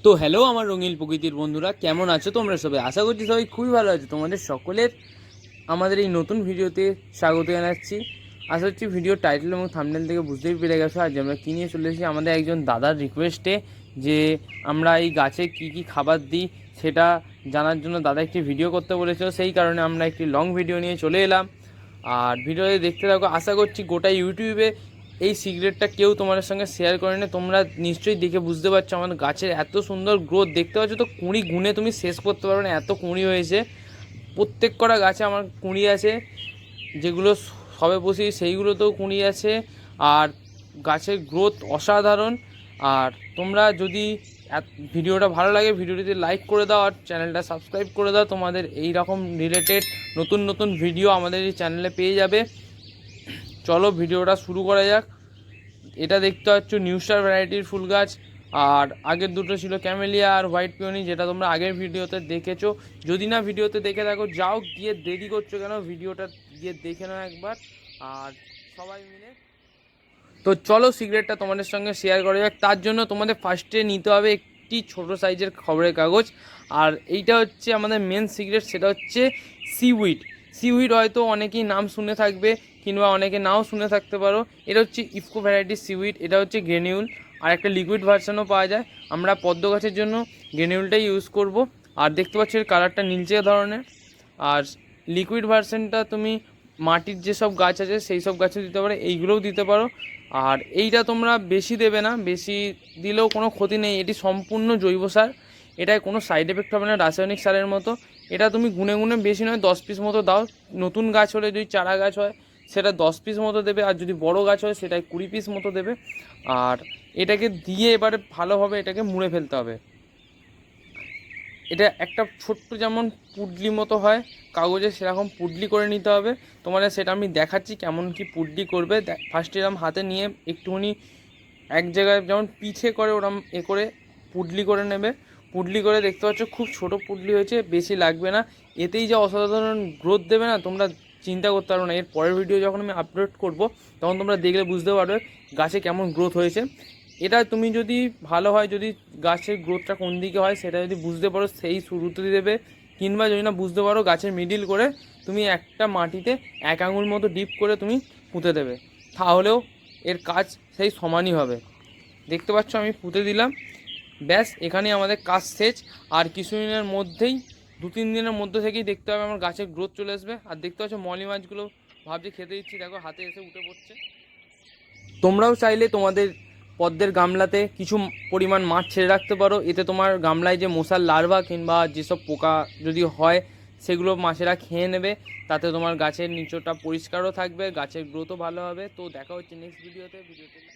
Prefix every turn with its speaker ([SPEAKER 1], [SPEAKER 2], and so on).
[SPEAKER 1] তো হ্যালো আমার রঙিন প্রকৃতির বন্ধুরা, কেমন আছো তোমরা সবাই? আশা করছি সবাই খুবই ভালো আছো। তোমাদের সকলের আমাদের এই নতুন ভিডিওতে স্বাগত জানাচ্ছি। আশা করছি ভিডিও টাইটেল এবং থাম্বনেল থেকে বুঝতেই পেরে গেছো আজ আমরা কী নিয়ে চলে এসেছি আমাদের একজন দাদার রিকোয়েস্টে, যে আমরা এই গাছে কি কি খাবার দিই সেটা জানার জন্য দাদা একটি ভিডিও করতে বলেছিল। সেই কারণে আমরা একটি লং ভিডিও নিয়ে চলে এলাম। আর ভিডিওতে দেখতে থাকো। আশা করছি গোটা ইউটিউবে এই সিক্রেটটা কেউ তোমাদের সঙ্গে শেয়ার করে না। তোমরা নিশ্চয়ই দেখে বুঝতে পারছো আমার গাছের এত সুন্দর গ্রোথ। দেখতে পাচ্ছ তো, কুঁড়ি গুনে তুমি শেষ করতে পারবে না, এত কুঁড়ি হয়েছে। প্রত্যেক কটা গাছে আমার কুঁড়ি আছে, যেগুলো সবে বসি সেইগুলোতেও কুঁড়ি আছে। আর গাছের গ্রোথ অসাধারণ। আর তোমরা যদি ভিডিওটা ভালো লাগে ভিডিওটিতে লাইক করে দাও আর চ্যানেলটা সাবস্ক্রাইব করে দাও। তোমাদের এই রকম রিলেটেড নতুন নতুন ভিডিও আমাদের এই চ্যানেলে পেয়ে যাবে। চলো ভিডিওটা শুরু করা যাক। এটা দেখতে পাচ্ছ নিউ স্টার ভ্যারাইটির ফুল গাছ। আর আগের দুটো ছিল ক্যামেলিয়া আর হোয়াইট পিওনি, যেটা তোমরা আগের ভিডিওতে দেখেছো। যদি না ভিডিওতে দেখে থাকো, যাও গিয়ে দেরি করছো কেন, ভিডিওটা গিয়ে দেখে নাও একবার। আর সবাই মিলে তো চলো সিক্রেটটা তোমাদের সঙ্গে শেয়ার করা যাক। তার জন্য তোমাদের ফার্স্টে নিতে হবে একটি ছোট সাইজের খবরের কাগজ। আর এইটা হচ্ছে আমাদের মেন সিক্রেট, সেটা হচ্ছে সিউইড। সিউইড হয়তো অনেকেই নাম শুনে থাকবে কিংবা অনেকে নাও শুনে থাকতে পারো। এটা হচ্ছে ইফকো ভ্যারাইটির সিউইড। এটা হচ্ছে গ্রেনিউল, আর একটা লিকুইড ভার্সানও পাওয়া যায়। আমরা পদ্ম গাছের জন্য গ্রেনিউলটাই ইউজ করব। আর দেখতে পাচ্ছি এর কালারটা নীলচে ধরনের। আর লিকুইড ভার্সানটা তুমি মাটির যেসব গাছ আছে সেই সব গাছে দিতে পারো, এইগুলোও দিতে পারো। আর এইটা তোমরা বেশি দেবে না, বেশি দিলেও কোনো ক্ষতি নেই। এটি সম্পূর্ণ জৈব সার, এটায় কোনো সাইড এফেক্ট হবে না রাসায়নিক সারের মতো। এটা তুমি গুনে গুনে বেশি নয় 10 পিস মতো দাও। নতুন গাছ হলে যদি চারা গাছ হয় সেটা 10 পিস মতো দেবে, আর যদি বড় গাছ হয় সেটাই 20 পিস মতো দেবে। আর এটাকে দিয়ে এবারে ভালোভাবে এটাকে মুড়ে ফেলতে হবে। এটা একটা ছোট্ট যেমন পুডলি মতো হয় কাগজে, সেরকম পুডলি করে নিতে হবে। তোমাদের সেটা আমি দেখাচ্ছি কেমন কি পুডলি করবে। ফার্স্টে এরকম হাতে নিয়ে একটুখানি এক জায়গায় যেমন পিঠে করে ওরম করে পুডলি করে নেবে। পুডলি করে দেখতে পাচ্ছ খুব ছোট পুডলি হয়েছে, বেশি লাগবে না। এতেই যে অসাধারণ গ্রোথ দেবে না, তোমরা চিন্তা করতে পারো না। এর পরের ভিডিও যখন আমি আপলোড করব তখন তোমরা দেখলে বুঝতে পারবে গাছে কেমন গ্রোথ হয়েছে। এটা তুমি যদি ভালো হয়, যদি গাছের গ্রোথটা কোন দিকে হয় সেটা যদি বুঝতে পারো সেই শুরুতে দেবে, কিংবা যদি না বুঝতে পারো গাছের মিডিল করে তুমি একটা মাটিতে 1 আঙুল মতো ডিপ করে তুমি পুঁতে দেবে, তাহলেও এর কাজ সেই সমানই হবে। দেখতে পাচ্ছ আমি পুঁতে দিলাম, ব্যাস এখানেই আমাদের কাজ শেষ। আর কিছুদিনের মধ্যেই 2-3 দিনের মধ্যে থেকেই দেখতে হবে আমার গাছের গ্রোথ চলে আসবে। আর দেখতে পাচ্ছ মলি মাছগুলো ভাবছি খেতে দিচ্ছি, দেখো হাতে এসে উঠে পড়ছে। তোমরাও চাইলে তোমাদের পদ্মের গামলাতে কিছু পরিমাণ মাছ ছেড়ে রাখতে পারো। এতে তোমার গামলায় যে মশার লার্ভা কিংবা যেসব পোকা যদি হয় সেগুলো মাছেরা খেয়ে নেবে। তাতে তোমার গাছের নিচটা পরিষ্কারও থাকবে, গাছের গ্রোথও ভালো হবে। তো দেখা হচ্ছে নেক্সট ভিডিওতে।